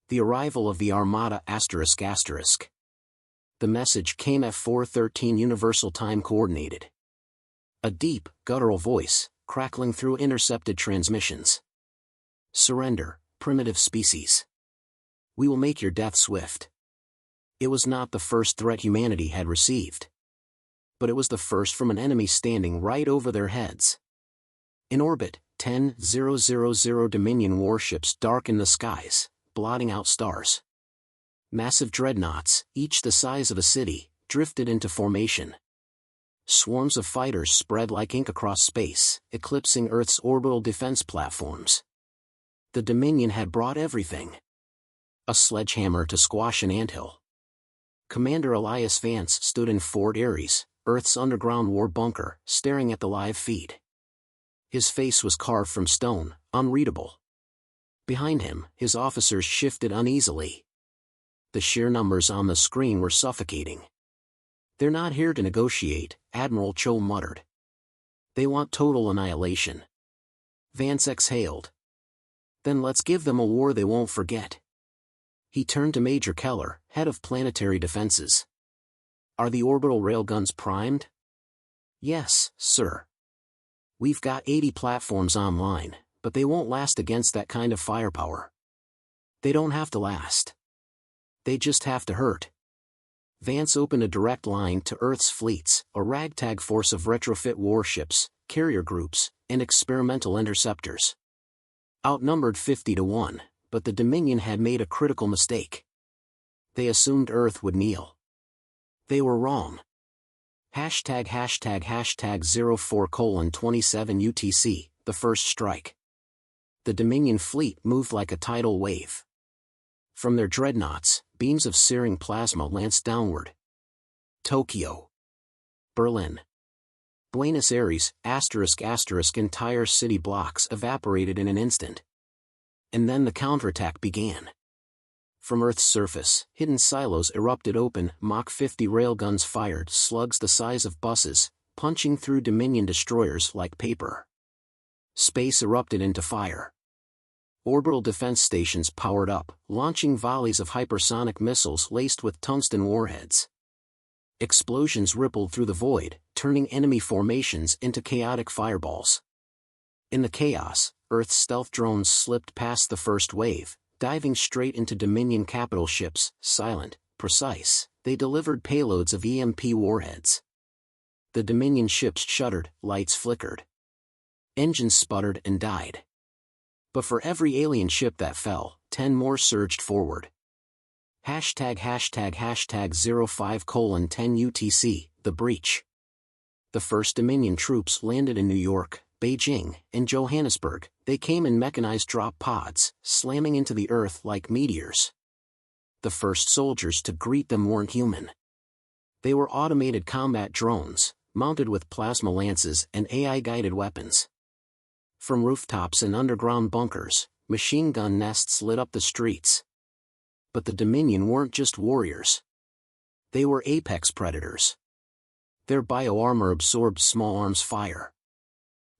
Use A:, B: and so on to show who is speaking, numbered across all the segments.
A: The arrival of the Armada ****. The message came at 4:13 Universal Time Coordinated. A deep, guttural voice, crackling through intercepted transmissions. Surrender, primitive species. We will make your death swift. It was not the first threat humanity had received. But it was the first from an enemy standing right over their heads. In orbit, 10,000 Dominion warships darkened the skies, blotting out stars. Massive dreadnoughts, each the size of a city, drifted into formation. Swarms of fighters spread like ink across space, eclipsing Earth's orbital defense platforms. The Dominion had brought everything. A sledgehammer to squash an anthill. Commander Elias Vance stood in Fort Ares, Earth's underground war bunker, staring at the live feed. His face was carved from stone, unreadable. Behind him, his officers shifted uneasily. The sheer numbers on the screen were suffocating. "They're not here to negotiate," Admiral Cho muttered. "They want total annihilation." Vance exhaled. "Then let's give them a war they won't forget." He turned to Major Keller, head of planetary defenses. "Are the orbital railguns primed?" "Yes, sir. We've got 80 platforms online, but they won't last against that kind of firepower." "They don't have to last. They just have to hurt." Vance opened a direct line to Earth's fleets, a ragtag force of retrofit warships, carrier groups, and experimental interceptors. Outnumbered 50-1, but the Dominion had made a critical mistake. They assumed Earth would kneel. They were wrong. ###04:27 UTC, the first strike. The Dominion fleet moved like a tidal wave. From their dreadnoughts, beams of searing plasma lanced downward. Tokyo. Berlin. Buenos Aires, ****, entire city blocks evaporated in an instant. And then the counterattack began. From Earth's surface, hidden silos erupted open, Mach 50 railguns fired slugs the size of buses, punching through Dominion destroyers like paper. Space erupted into fire. Orbital defense stations powered up, launching volleys of hypersonic missiles laced with tungsten warheads. Explosions rippled through the void, turning enemy formations into chaotic fireballs. In the chaos, Earth's stealth drones slipped past the first wave, diving straight into Dominion capital ships, silent, precise. They delivered payloads of EMP warheads. The Dominion ships shuddered, lights flickered. Engines sputtered and died. But for every alien ship that fell, 10 more surged forward. ###05:10 UTC, the breach. The first Dominion troops landed in New York, Beijing, and Johannesburg. They came in mechanized drop pods, slamming into the Earth like meteors. The first soldiers to greet them weren't human. They were automated combat drones, mounted with plasma lances and AI-guided weapons. From rooftops and underground bunkers, machine gun nests lit up the streets. But the Dominion weren't just warriors. They were apex predators. Their bioarmor absorbed small arms fire.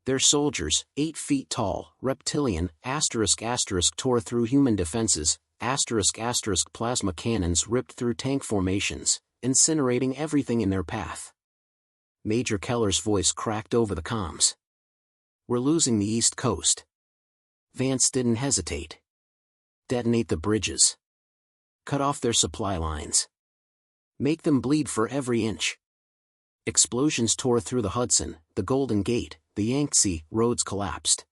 A: Their soldiers, 8 feet tall, reptilian, ***, tore through human defenses, ***, plasma cannons ripped through tank formations, incinerating everything in their path. Major Keller's voice cracked over the comms. "We're losing the East Coast." Vance didn't hesitate. "Detonate the bridges. Cut off their supply lines. Make them bleed for every inch." Explosions tore through the Hudson, the Golden Gate, the Yangtze, roads collapsed.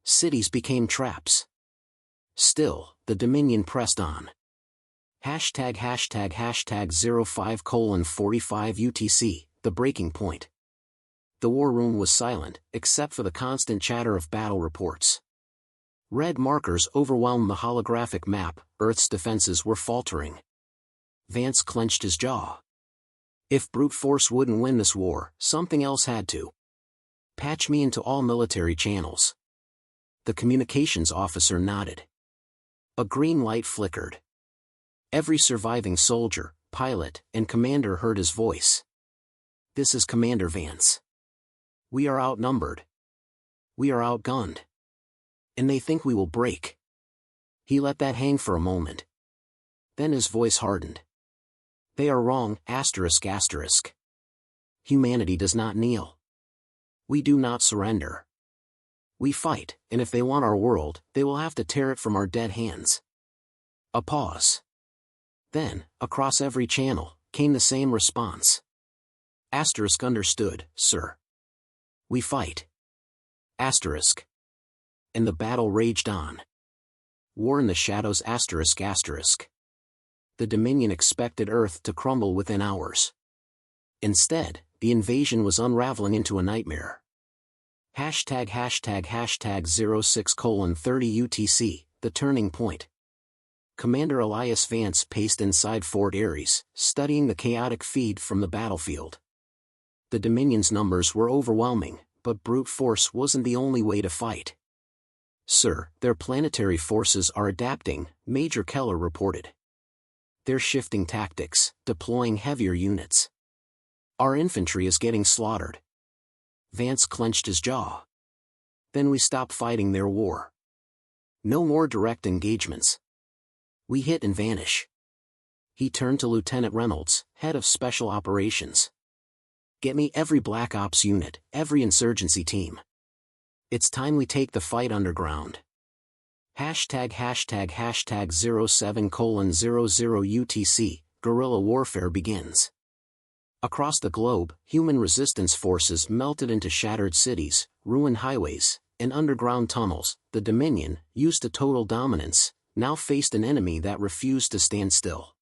A: Cities became traps. Still, the Dominion pressed on. ###05:45 UTC, the breaking point. The war room was silent, except for the constant chatter of battle reports. Red markers overwhelmed the holographic map. Earth's defenses were faltering. Vance clenched his jaw. If brute force wouldn't win this war, something else had to. "Patch me into all military channels." The communications officer nodded. A green light flickered. Every surviving soldier, pilot, and commander heard his voice. "This is Commander Vance. We are outnumbered. We are outgunned. And they think we will break." He let that hang for a moment. Then his voice hardened. They are wrong, asterisk asterisk. Humanity does not kneel. We do not surrender. We fight, and if they want our world, they will have to tear it from our dead hands. A pause. Then, across every channel, came the same response. Asterisk understood, sir. We fight. Asterisk. And the battle raged on. War in the shadows asterisk asterisk. The Dominion expected Earth to crumble within hours. Instead, the invasion was unraveling into a nightmare. Hashtag 06:30 UTC, the turning point. Commander Elias Vance paced inside Fort Ares, studying the chaotic feed from the battlefield. The Dominion's numbers were overwhelming, but brute force wasn't the only way to fight. Sir, their planetary forces are adapting, Major Keller reported. They're shifting tactics, deploying heavier units. Our infantry is getting slaughtered. Vance clenched his jaw. Then we stop fighting their war. No more direct engagements. We hit and vanish. He turned to Lieutenant Reynolds, head of Special Operations. Get me every Black Ops unit, every insurgency team. It's time we take the fight underground. Hashtag 07:00 UTC, guerrilla warfare begins. Across the globe, human resistance forces melted into shattered cities, ruined highways, and underground tunnels. The Dominion, used to total dominance, now faced an enemy that refused to stand still.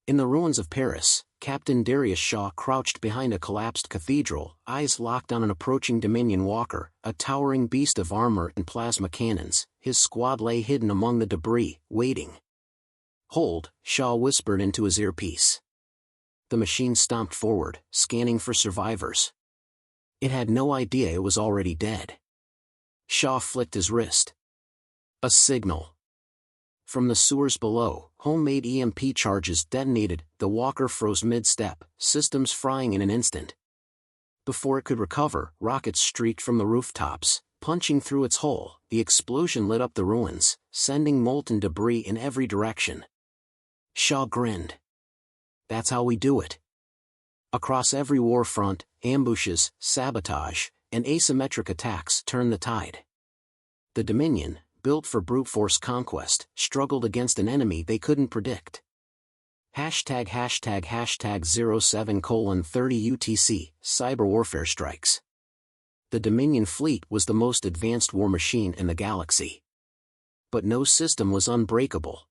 A: In the ruins of Paris, Captain Darius Shaw crouched behind a collapsed cathedral, eyes locked on an approaching Dominion walker, a towering beast of armor and plasma cannons. His squad lay hidden among the debris, waiting. Hold, Shaw whispered into his earpiece. The machine stomped forward, scanning for survivors. It had no idea it was already dead. Shaw flicked his wrist. A signal. From the sewers below, homemade EMP charges detonated. The walker froze mid-step, systems frying in an instant. Before it could recover, rockets streaked from the rooftops, punching through its hull. The explosion lit up the ruins, sending molten debris in every direction. Shaw grinned. That's how we do it. Across every war front, ambushes, sabotage, and asymmetric attacks turn the tide. The Dominion, built for brute force conquest, struggled against an enemy they couldn't predict. Hashtag 07:30 UTC, cyber warfare strikes. The Dominion fleet was the most advanced war machine in the galaxy. But no system was unbreakable.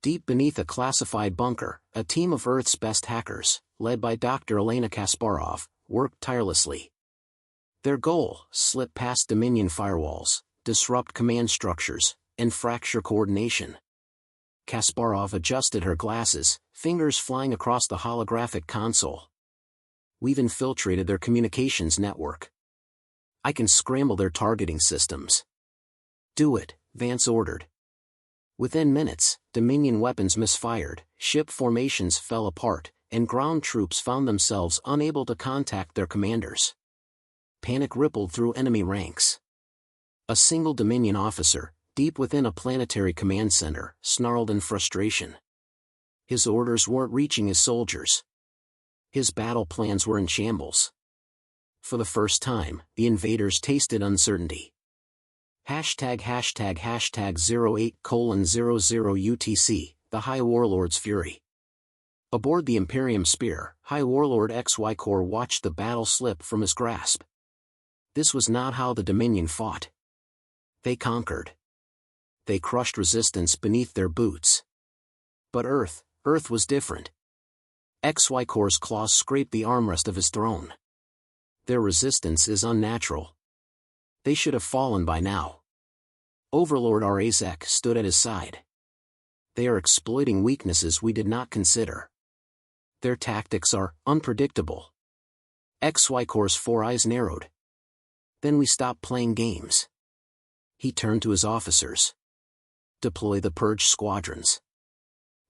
A: Deep beneath a classified bunker, a team of Earth's best hackers, led by Dr. Elena Kasparov, worked tirelessly. Their goal: slip past Dominion firewalls, disrupt command structures, and fracture coordination. Kasparov adjusted her glasses, fingers flying across the holographic console. We've infiltrated their communications network. I can scramble their targeting systems. Do it, Vance ordered. Within minutes, Dominion weapons misfired, ship formations fell apart, and ground troops found themselves unable to contact their commanders. Panic rippled through enemy ranks. A single Dominion officer, deep within a planetary command center, snarled in frustration. His orders weren't reaching his soldiers. His battle plans were in shambles. For the first time, the invaders tasted uncertainty. Hashtag 08:00 UTC, the High Warlord's fury. Aboard the Imperium Spear, High Warlord XY Core watched the battle slip from his grasp. This was not how the Dominion fought. They conquered. They crushed resistance beneath their boots. But Earth was different. XY Core's claws scraped the armrest of his throne. Their resistance is unnatural. They should have fallen by now. Overlord Arazek stood at his side. They are exploiting weaknesses we did not consider. Their tactics are unpredictable. XY Core's four eyes narrowed. Then we stopped playing games. He turned to his officers. Deploy the purge squadrons.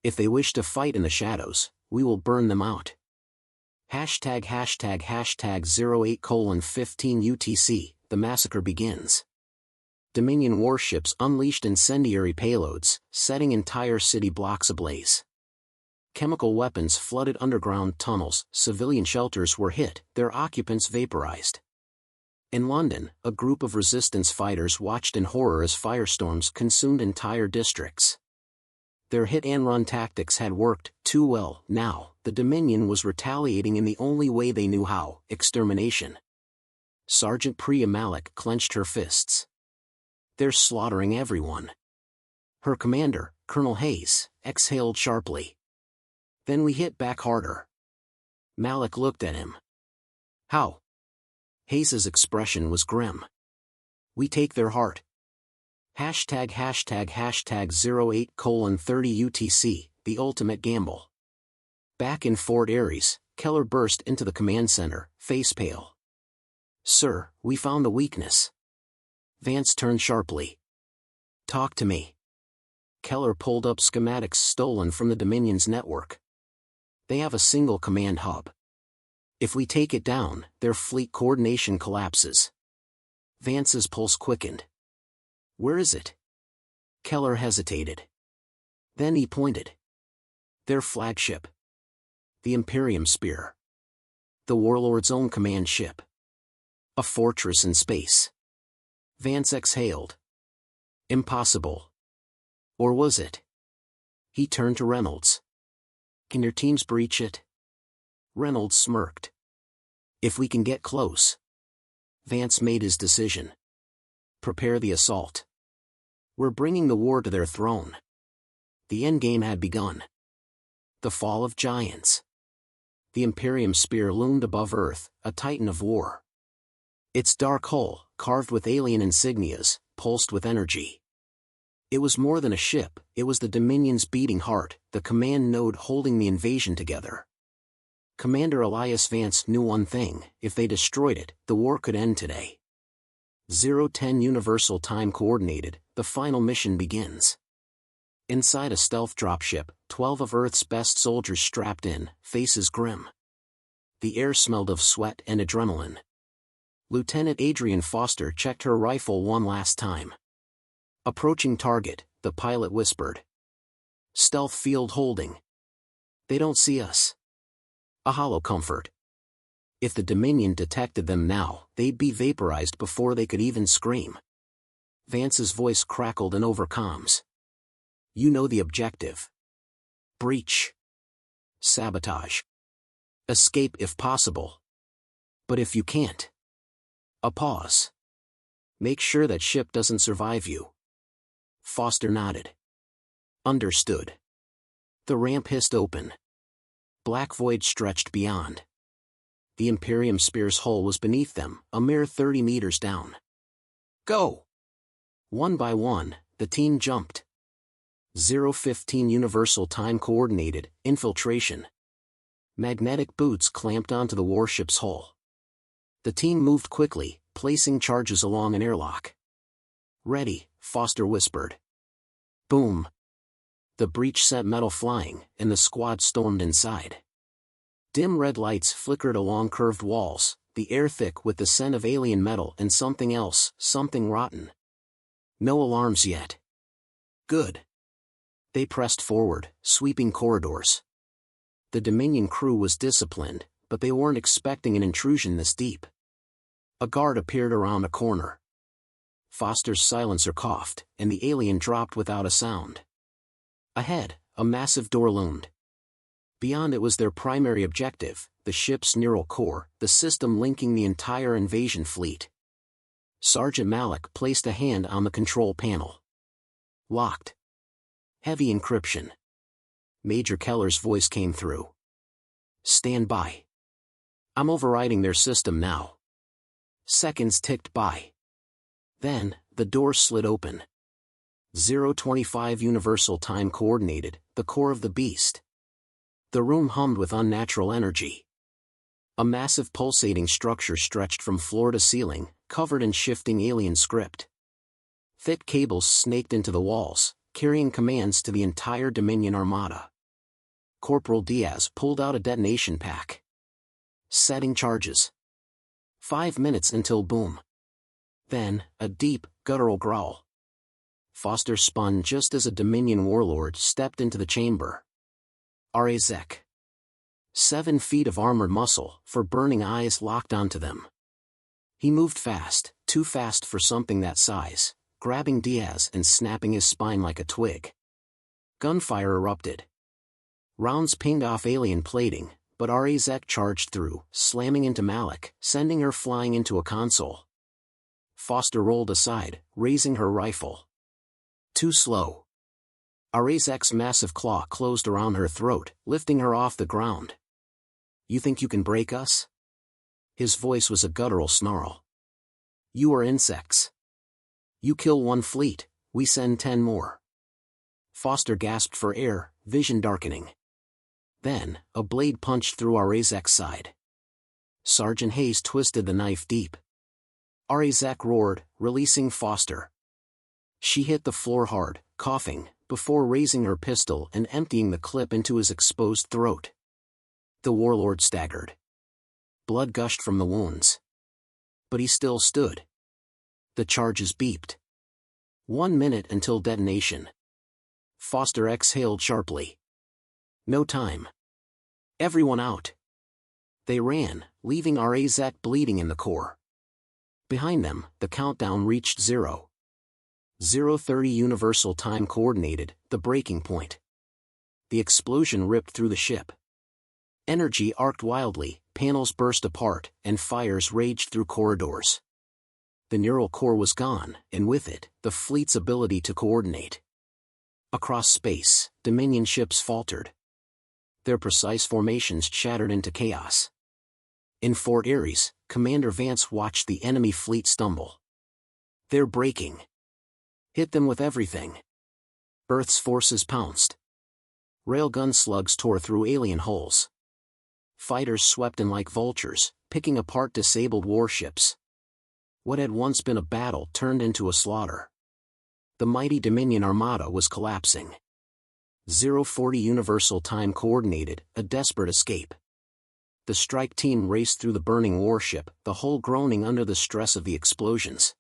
A: If they wish to fight in the shadows, we will burn them out. Hashtag 08:15 UTC, the massacre begins. Dominion warships unleashed incendiary payloads, setting entire city blocks ablaze. Chemical weapons flooded underground tunnels, civilian shelters were hit, their occupants vaporized. In London, a group of resistance fighters watched in horror as firestorms consumed entire districts. Their hit-and-run tactics had worked too well. Now, the Dominion was retaliating in the only way they knew how: extermination. Sergeant Priya Malik clenched her fists. "They're slaughtering everyone." Her commander, Colonel Hayes, exhaled sharply. "Then we hit back harder." Malik looked at him. "How?" Hayes's expression was grim. "We take their heart." ####08:30 UTC, the ultimate gamble. Back in Fort Aries, Keller burst into the command center, face pale. "Sir, we found the weakness." Vance turned sharply. "Talk to me." Keller pulled up schematics stolen from the Dominion's network. "They have a single command hub. If we take it down, their fleet coordination collapses." Vance's pulse quickened. "Where is it?" Keller hesitated. Then he pointed. "Their flagship. The Imperium Spear. The Warlord's own command ship. A fortress in space." Vance exhaled. "Impossible." Or was it? He turned to Reynolds. "Can your teams breach it?" Reynolds smirked. "If we can get close." Vance made his decision. "Prepare the assault. We're bringing the war to their throne." The endgame had begun. The fall of giants. The Imperium Spear loomed above Earth, a titan of war. Its dark hull, carved with alien insignias, pulsed with energy. It was more than a ship, it was the Dominion's beating heart, the command node holding the invasion together. Commander Elias Vance knew one thing: if they destroyed it, the war could end today. 010 Universal Time Coordinated, the final mission begins. Inside a stealth dropship, 12 of Earth's best soldiers strapped in, faces grim. The air smelled of sweat and adrenaline. Lieutenant Adrian Foster checked her rifle one last time. "Approaching target," the pilot whispered. "Stealth field holding. They don't see us." A hollow comfort. If the Dominion detected them now, they'd be vaporized before they could even scream. Vance's voice crackled in overcoms. "You know the objective. Breach. Sabotage. Escape if possible. But if you can't." A pause. "Make sure that ship doesn't survive you." Foster nodded. "Understood." The ramp hissed open. Black void stretched beyond. The Imperium Spear's hull was beneath them, a mere 30 meters down. "Go!" One by one, the team jumped. 015 Universal Time Coordinated, infiltration. Magnetic boots clamped onto the warship's hull. The team moved quickly, placing charges along an airlock. "Ready," Foster whispered. Boom. The breach sent metal flying, and the squad stormed inside. Dim red lights flickered along curved walls, the air thick with the scent of alien metal and something else, something rotten. No alarms yet. Good. They pressed forward, sweeping corridors. The Dominion crew was disciplined, but they weren't expecting an intrusion this deep. A guard appeared around a corner. Foster's silencer coughed, and the alien dropped without a sound. Ahead, a massive door loomed. Beyond it was their primary objective, the ship's neural core, the system linking the entire invasion fleet. Sergeant Malik placed a hand on the control panel. Locked. Heavy encryption. Major Keller's voice came through. "Stand by. I'm overriding their system now." Seconds ticked by. Then, the door slid open. 025 Universal Time Coordinated, the core of the beast. The room hummed with unnatural energy. A massive pulsating structure stretched from floor to ceiling, covered in shifting alien script. Thick cables snaked into the walls, carrying commands to the entire Dominion armada. Corporal Diaz pulled out a detonation pack. Setting charges. 5 minutes until boom. Then, a deep, guttural growl. Foster spun just as a Dominion warlord stepped into the chamber. Arazek. 7 feet of armored muscle, for burning eyes locked onto them. He moved fast, too fast for something that size, grabbing Diaz and snapping his spine like a twig. Gunfire erupted. Rounds pinged off alien plating, but Arazek charged through, slamming into Malik, sending her flying into a console. Foster rolled aside, raising her rifle. Too slow. Arazek's massive claw closed around her throat, lifting her off the ground. You think you can break us? His voice was a guttural snarl. You are insects. You kill 1 fleet, we send 10 more. Foster gasped for air, vision darkening. Then, a blade punched through Arazek's side. Sergeant Hayes twisted the knife deep. Arazek roared, releasing Foster. She hit the floor hard, coughing, before raising her pistol and emptying the clip into his exposed throat. The warlord staggered. Blood gushed from the wounds. But he still stood. The charges beeped. 1 minute until detonation. Foster exhaled sharply. No time. Everyone out. They ran, leaving Arazek bleeding in the core. Behind them, the countdown reached 0. 0:30 Universal Time Coordinated, the breaking point. The explosion ripped through the ship. Energy arced wildly, panels burst apart, and fires raged through corridors. The neural core was gone, and with it, the fleet's ability to coordinate. Across space, Dominion ships faltered. Their precise formations shattered into chaos. In Fort Ares, Commander Vance watched the enemy fleet stumble. They're breaking. Hit them with everything. Earth's forces pounced. Railgun slugs tore through alien hulls. Fighters swept in like vultures, picking apart disabled warships. What had once been a battle turned into a slaughter. The mighty Dominion Armada was collapsing. 0:40 Universal Time Coordinated, a desperate escape. The strike team raced through the burning warship, the hull groaning under the stress of the explosions.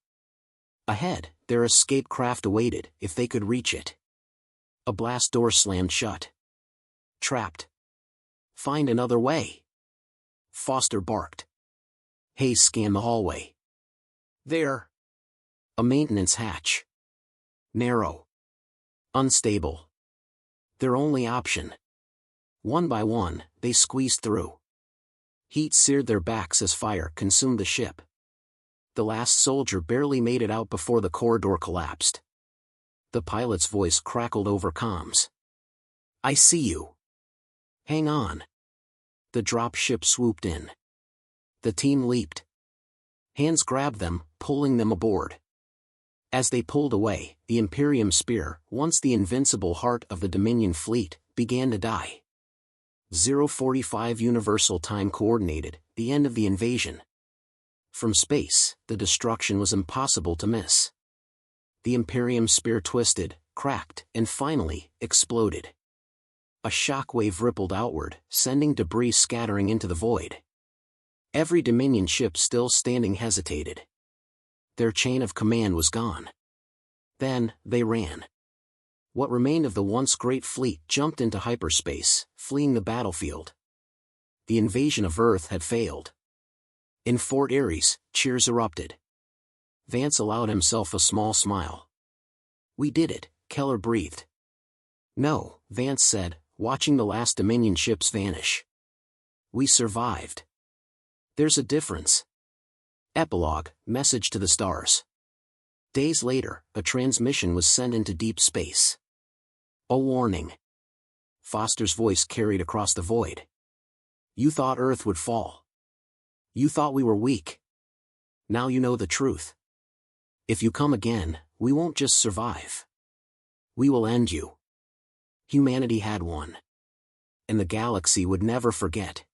A: Ahead, their escape craft awaited, if they could reach it. A blast door slammed shut. Trapped. Find another way. Foster barked. Hayes scanned the hallway. There. A maintenance hatch. Narrow. Unstable. Their only option. One by one, they squeezed through. Heat seared their backs as fire consumed the ship. The last soldier barely made it out before the corridor collapsed. The pilot's voice crackled over comms. I see you. Hang on. The drop ship swooped in. The team leaped. Hands grabbed them, pulling them aboard. As they pulled away, the Imperium spear, once the invincible heart of the Dominion fleet, began to die. 0:45 Universal Time Coordinated, the end of the invasion. From space, the destruction was impossible to miss. The Imperium spear twisted, cracked, and finally, exploded. A shockwave rippled outward, sending debris scattering into the void. Every Dominion ship still standing hesitated. Their chain of command was gone. Then, they ran. What remained of the once great fleet jumped into hyperspace, fleeing the battlefield. The invasion of Earth had failed. In Fort Ares, cheers erupted. Vance allowed himself a small smile. We did it, Keller breathed. No, Vance said, watching the last Dominion ships vanish. We survived. There's a difference. Epilogue, message to the stars. Days later, a transmission was sent into deep space. A warning. Foster's voice carried across the void. You thought Earth would fall. You thought we were weak. Now you know the truth. If you come again, we won't just survive. We will end you. Humanity had won. And the galaxy would never forget.